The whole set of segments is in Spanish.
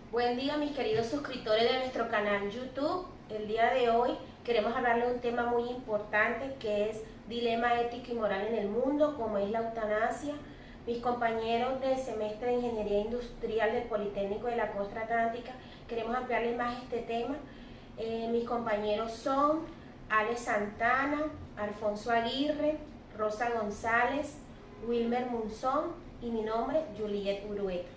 Buen día, mis queridos suscriptores de nuestro canal YouTube. El día de hoy queremos hablarle de un tema muy importante que es dilema ético y moral en el mundo, como es la eutanasia. Mis compañeros del semestre de Ingeniería Industrial del Politécnico de la Costa Atlántica queremos ampliarles más este tema. Mis compañeros son Ale Santana, Alfonso Aguirre, Rosa González, Wilmer Munzón y mi nombre, Juliet Urueta.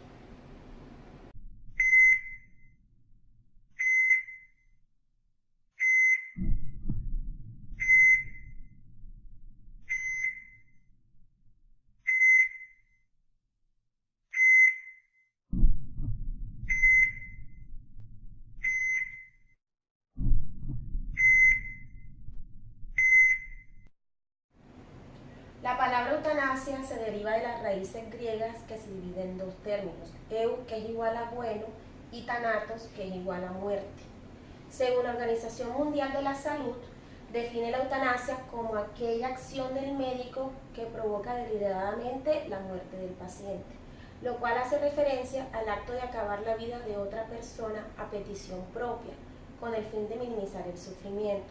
La palabra eutanasia se deriva de las raíces griegas que se dividen en dos términos, eu, que es igual a bueno, y thanatos, que es igual a muerte. Según la Organización Mundial de la Salud, define la eutanasia como aquella acción del médico que provoca deliberadamente la muerte del paciente, lo cual hace referencia al acto de acabar la vida de otra persona a petición propia, con el fin de minimizar el sufrimiento.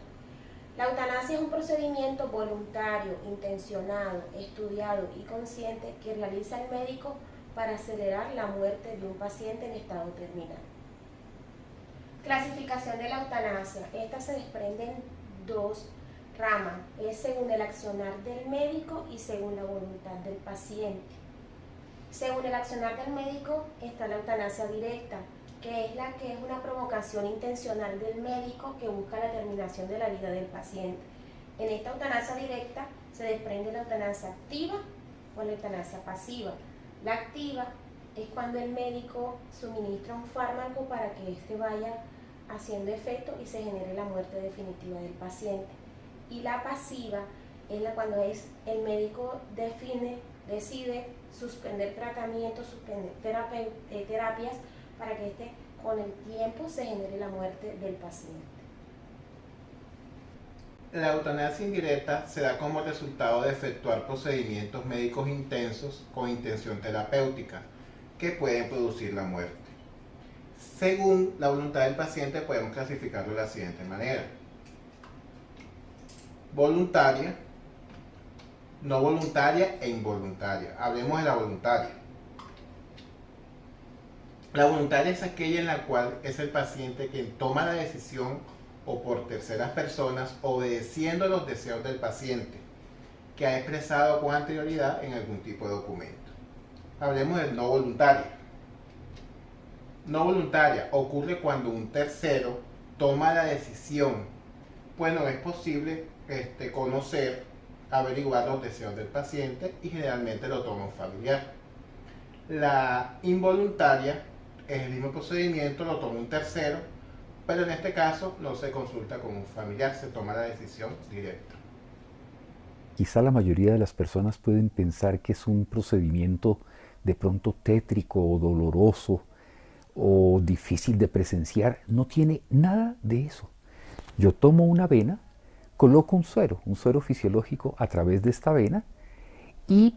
La eutanasia es un procedimiento voluntario, intencionado, estudiado y consciente que realiza el médico para acelerar la muerte de un paciente en estado terminal. Clasificación de la eutanasia. Esta se desprende en dos ramas, es según el accionar del médico y según la voluntad del paciente. Según el accionar del médico está la eutanasia directa, que es una provocación intencional del médico que busca la terminación de la vida del paciente. En esta eutanasia directa se desprende la eutanasia activa o la eutanasia pasiva. La activa es cuando el médico suministra un fármaco para que éste vaya haciendo efecto y se genere la muerte definitiva del paciente. Y la pasiva es cuando el médico decide suspender tratamientos, suspender terapias para que con el tiempo se genere la muerte del paciente. La eutanasia indirecta se da como resultado de efectuar procedimientos médicos intensos con intención terapéutica que pueden producir la muerte. Según la voluntad del paciente podemos clasificarlo de la siguiente manera: voluntaria, no voluntaria e involuntaria. Hablemos de la voluntaria. La voluntaria es aquella en la cual es el paciente quien toma la decisión o por terceras personas obedeciendo los deseos del paciente que ha expresado con anterioridad en algún tipo de documento. Hablemos del no voluntaria. No voluntaria ocurre cuando un tercero toma la decisión, pues no es posible conocer, averiguar los deseos del paciente y generalmente lo toma un familiar. La involuntaria es el mismo procedimiento, lo toma un tercero, pero en este caso no se consulta con un familiar, se toma la decisión directa. Quizá la mayoría de las personas pueden pensar que es un procedimiento de pronto tétrico o doloroso o difícil de presenciar. No tiene nada de eso. Yo tomo una vena, coloco un suero fisiológico a través de esta vena y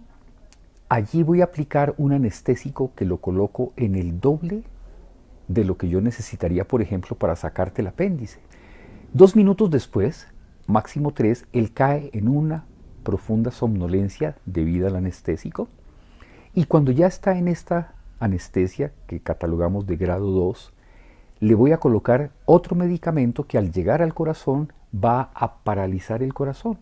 allí voy a aplicar un anestésico que lo coloco en el doble de lo que yo necesitaría, por ejemplo, para sacarte el apéndice. 2 minutos después, máximo 3, él cae en una profunda somnolencia debido al anestésico. Y cuando ya está en esta anestesia, que catalogamos de grado 2, le voy a colocar otro medicamento que al llegar al corazón va a paralizar el corazón.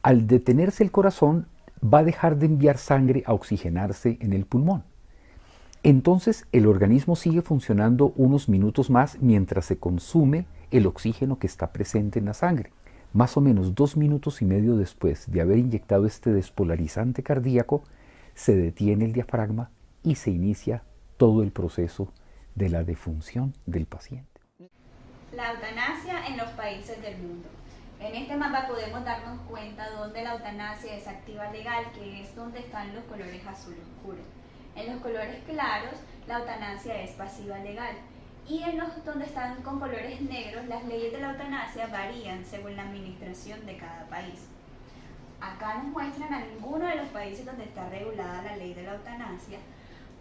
Al detenerse el corazón, va a dejar de enviar sangre a oxigenarse en el pulmón. Entonces el organismo sigue funcionando unos minutos más mientras se consume el oxígeno que está presente en la sangre. Más o menos 2 minutos y medio después de haber inyectado este despolarizante cardíaco, se detiene el diafragma y se inicia todo el proceso de la defunción del paciente. La eutanasia en los países del mundo. En este mapa podemos darnos cuenta donde la eutanasia es activa legal, que es donde están los colores azul oscuro. En los colores claros, la eutanasia es pasiva legal. Y en los donde están con colores negros, las leyes de la eutanasia varían según la administración de cada país. Acá nos muestran a ninguno de los países donde está regulada la ley de la eutanasia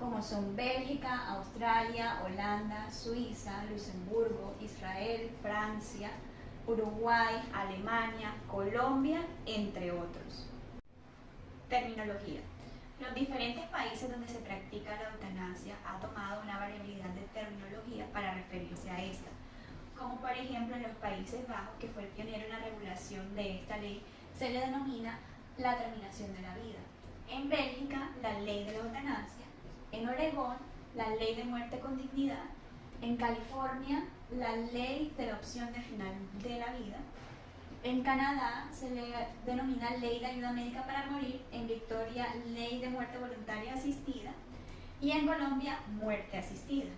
como son Bélgica, Australia, Holanda, Suiza, Luxemburgo, Israel, Francia, Uruguay, Alemania, Colombia, entre otros. Terminología. Los diferentes países donde se practica la eutanasia ha tomado una variabilidad de terminología para referirse a esta, como por ejemplo en los Países Bajos, que fue el pionero en la regulación de esta ley, se le denomina la terminación de la vida. En Bélgica, la ley de la eutanasia. En Oregón, la ley de muerte con dignidad. En California, la ley de la opción de final de la vida. En Canadá se le denomina ley de ayuda médica para morir. En Victoria, ley de muerte voluntaria asistida. Y en Colombia, muerte asistida.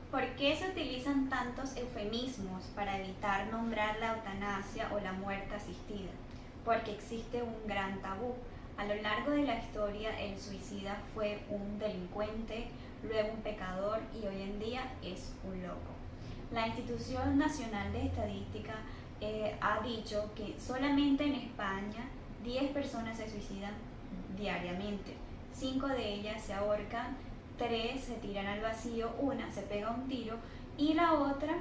¿Por qué se utilizan tantos eufemismos para evitar nombrar la eutanasia o la muerte asistida? Porque existe un gran tabú. A lo largo de la historia, el suicida fue un delincuente, luego un pecador y hoy en día es un loco. La Institución Nacional de Estadística ha dicho que solamente en España 10 personas se suicidan diariamente. 5 de ellas se ahorcan, 3 se tiran al vacío, 1 se pega un tiro y la otra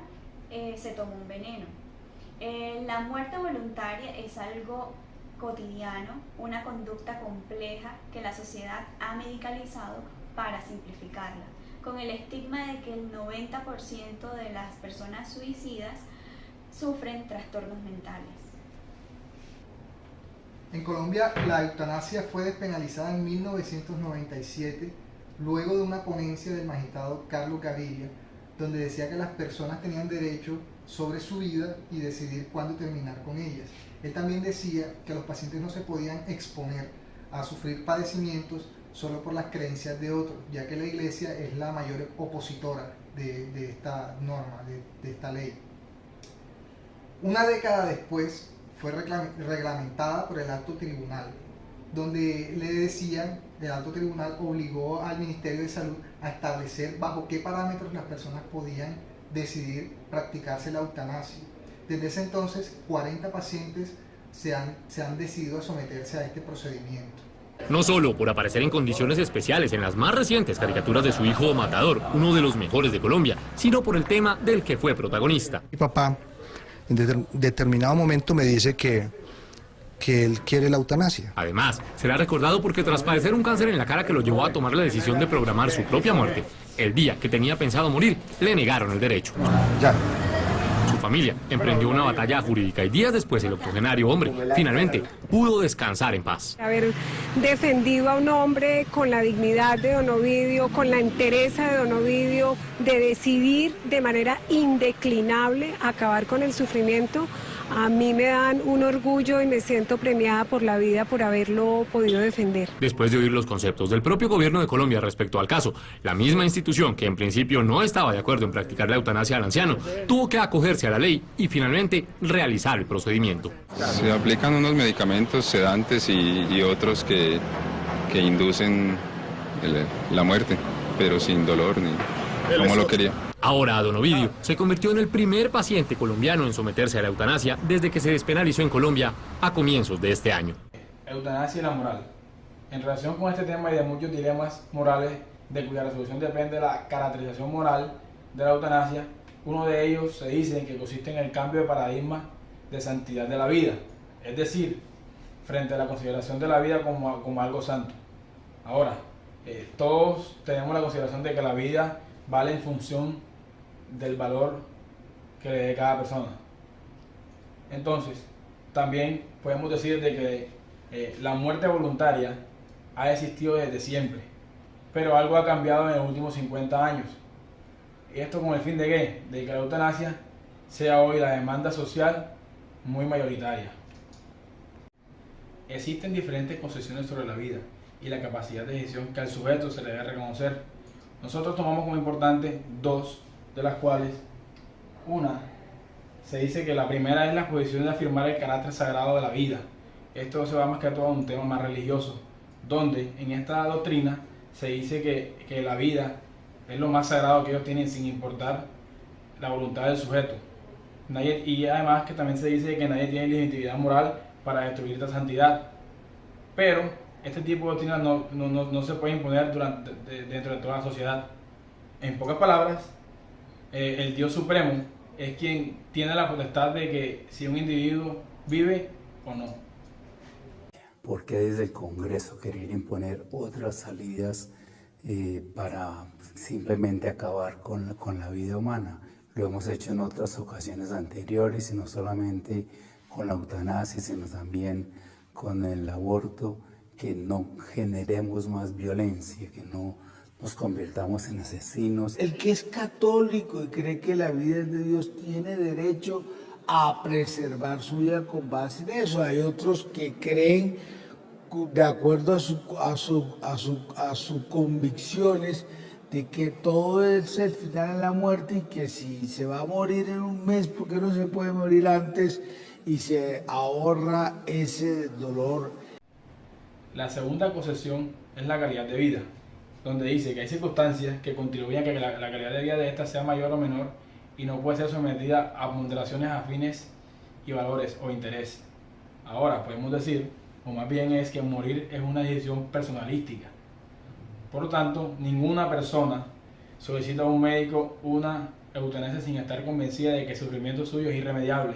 se toma un veneno. La muerte voluntaria es algo cotidiano, una conducta compleja que la sociedad ha medicalizado para simplificarla, con el estigma de que el 90% de las personas suicidas sufren trastornos mentales. En Colombia, la eutanasia fue despenalizada en 1997, luego de una ponencia del magistrado Carlos Gaviria, donde decía que las personas tenían derecho sobre su vida y decidir cuándo terminar con ellas. Él también decía que los pacientes no se podían exponer a sufrir padecimientos solo por las creencias de otros, ya que la Iglesia es la mayor opositora de esta norma, de esta ley. Una década después fue reglamentada por el Alto Tribunal, donde le decían, el Alto Tribunal obligó al Ministerio de Salud a establecer bajo qué parámetros las personas podían decidir practicarse la eutanasia. Desde ese entonces, 40 pacientes se han decidido a someterse a este procedimiento. No solo por aparecer en condiciones especiales en las más recientes caricaturas de su hijo Matador, uno de los mejores de Colombia, sino por el tema del que fue protagonista. Mi papá en determinado momento me dice que él quiere la eutanasia. Además, será recordado porque tras padecer un cáncer en la cara que lo llevó a tomar la decisión de programar su propia muerte, el día que tenía pensado morir, le negaron el derecho. Ya. Su familia emprendió una batalla jurídica y días después el octogenario hombre finalmente pudo descansar en paz. Haber defendido a un hombre con la dignidad de don Ovidio, con la entereza de don Ovidio, de decidir de manera indeclinable acabar con el sufrimiento, a mí me dan un orgullo y me siento premiada por la vida por haberlo podido defender. Después de oír los conceptos del propio gobierno de Colombia respecto al caso, la misma institución que en principio no estaba de acuerdo en practicar la eutanasia al anciano, tuvo que acogerse a la ley y finalmente realizar el procedimiento. Se aplican unos medicamentos sedantes y otros que inducen la muerte, pero sin dolor ni como lo quería. Ahora don Ovidio se convirtió en el primer paciente colombiano en someterse a la eutanasia desde que se despenalizó en Colombia a comienzos de este año. Eutanasia y la moral. En relación con este tema y de muchos dilemas morales de cuya resolución depende la caracterización moral de la eutanasia, uno de ellos se dice que consiste en el cambio de paradigma de santidad de la vida, es decir, frente a la consideración de la vida como algo santo. Ahora, todos tenemos la consideración de que la vida vale en función del valor que le dé cada persona. Entonces, también podemos decir de que la muerte voluntaria ha existido desde siempre, pero algo ha cambiado en los últimos 50 años. Esto con el fin de ¿qué? De que la eutanasia sea hoy la demanda social muy mayoritaria. Existen diferentes concepciones sobre la vida y la capacidad de decisión que al sujeto se le debe reconocer. Nosotros tomamos como importante dos, de las cuales una se dice que la primera es la posición de afirmar el carácter sagrado de la vida. Esto se va más que todo a un tema más religioso, donde en esta doctrina se dice que la vida es lo más sagrado que ellos tienen sin importar la voluntad del sujeto. Y además que también se dice que nadie tiene legitimidad moral para destruir esta santidad. Pero este tipo de doctrina no se puede imponer dentro de toda la sociedad. En pocas palabras, el Dios Supremo es quien tiene la potestad de que si un individuo vive o no. ¿Por qué desde el Congreso querer imponer otras salidas para simplemente acabar con la vida humana? Lo hemos hecho en otras ocasiones anteriores, y no solamente con la eutanasia, sino también con el aborto, que no generemos más violencia, que no nos convirtamos en asesinos. El que es católico y cree que la vida es de Dios tiene derecho a preservar su vida con base en eso. Hay otros que creen, de acuerdo a sus convicciones, de que todo es el final de la muerte, y que si se va a morir en un mes, ¿por qué no se puede morir antes? Y se ahorra ese dolor. La segunda concesión es la calidad de vida, donde dice que hay circunstancias que contribuyen a que la calidad de vida de ésta sea mayor o menor, y no puede ser sometida a ponderaciones afines y valores o interés. Ahora podemos decir, o más bien es que morir es una decisión personalística. Por lo tanto, ninguna persona solicita a un médico una eutanasia sin estar convencida de que el sufrimiento suyo es irremediable.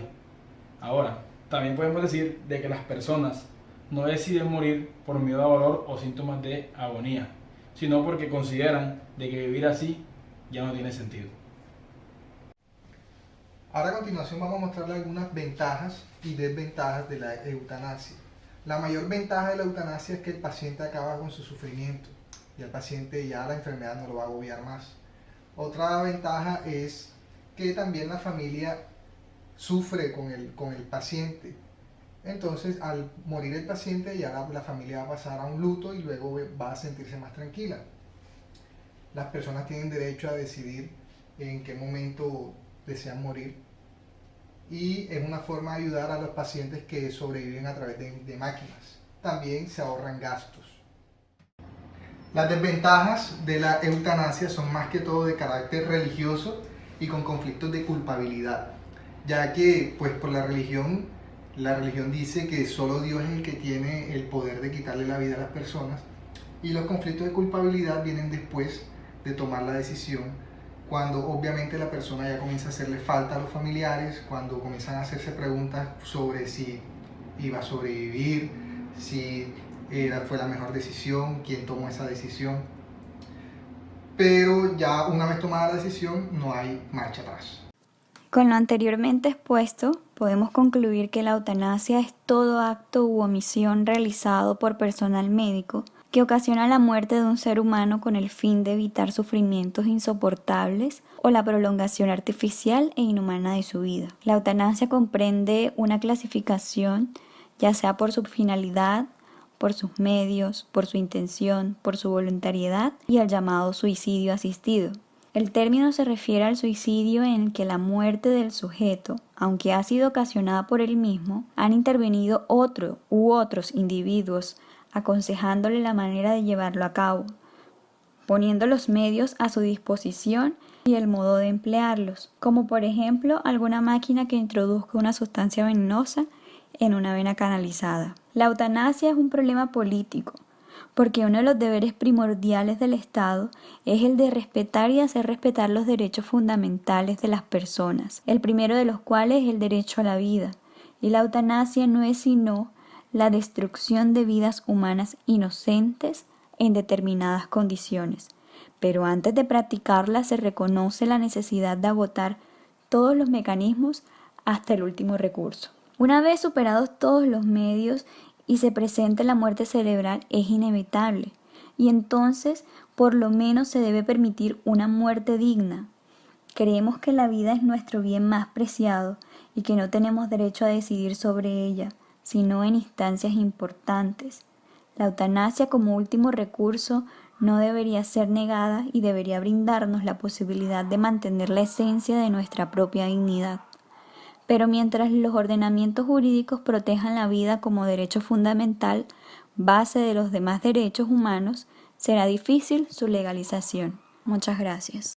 Ahora, también podemos decir de que las personas no deciden morir por miedo a dolor o síntomas de agonía, sino porque consideran de que vivir así ya no tiene sentido. Ahora a continuación vamos a mostrarle algunas ventajas y desventajas de la eutanasia. La mayor ventaja de la eutanasia es que el paciente acaba con su sufrimiento y al paciente ya la enfermedad no lo va a agobiar más. Otra ventaja es que también la familia sufre con el paciente. Entonces, al morir el paciente, ya la familia va a pasar a un luto y luego va a sentirse más tranquila. Las personas tienen derecho a decidir en qué momento desean morir, y es una forma de ayudar a los pacientes que sobreviven a través de máquinas. También se ahorran gastos. Las desventajas de la eutanasia son más que todo de carácter religioso y con conflictos de culpabilidad, ya que pues por la religión dice que solo Dios es el que tiene el poder de quitarle la vida a las personas, y los conflictos de culpabilidad vienen después de tomar la decisión, cuando obviamente la persona ya comienza a hacerle falta a los familiares, cuando comienzan a hacerse preguntas sobre si iba a sobrevivir, si fue la mejor decisión, quién tomó esa decisión. Pero ya una vez tomada la decisión no hay marcha atrás. Con lo anteriormente expuesto, podemos concluir que la eutanasia es todo acto u omisión realizado por personal médico que ocasiona la muerte de un ser humano con el fin de evitar sufrimientos insoportables o la prolongación artificial e inhumana de su vida. La eutanasia comprende una clasificación, ya sea por su finalidad, por sus medios, por su intención, por su voluntariedad y el llamado suicidio asistido. El término se refiere al suicidio en el que la muerte del sujeto, aunque ha sido ocasionada por él mismo, han intervenido otro u otros individuos aconsejándole la manera de llevarlo a cabo, poniendo los medios a su disposición y el modo de emplearlos, como por ejemplo alguna máquina que introduzca una sustancia venenosa en una vena canalizada. La eutanasia es un problema político, porque uno de los deberes primordiales del Estado es el de respetar y hacer respetar los derechos fundamentales de las personas, el primero de los cuales es el derecho a la vida, y la eutanasia no es sino la destrucción de vidas humanas inocentes en determinadas condiciones. Pero antes de practicarla se reconoce la necesidad de agotar todos los mecanismos hasta el último recurso. Una vez superados todos los medios y se presente la muerte cerebral, es inevitable, y entonces por lo menos se debe permitir una muerte digna. Creemos que la vida es nuestro bien más preciado y que no tenemos derecho a decidir sobre ella, sino en instancias importantes. La eutanasia como último recurso no debería ser negada y debería brindarnos la posibilidad de mantener la esencia de nuestra propia dignidad. Pero mientras los ordenamientos jurídicos protejan la vida como derecho fundamental, base de los demás derechos humanos, será difícil su legalización. Muchas gracias.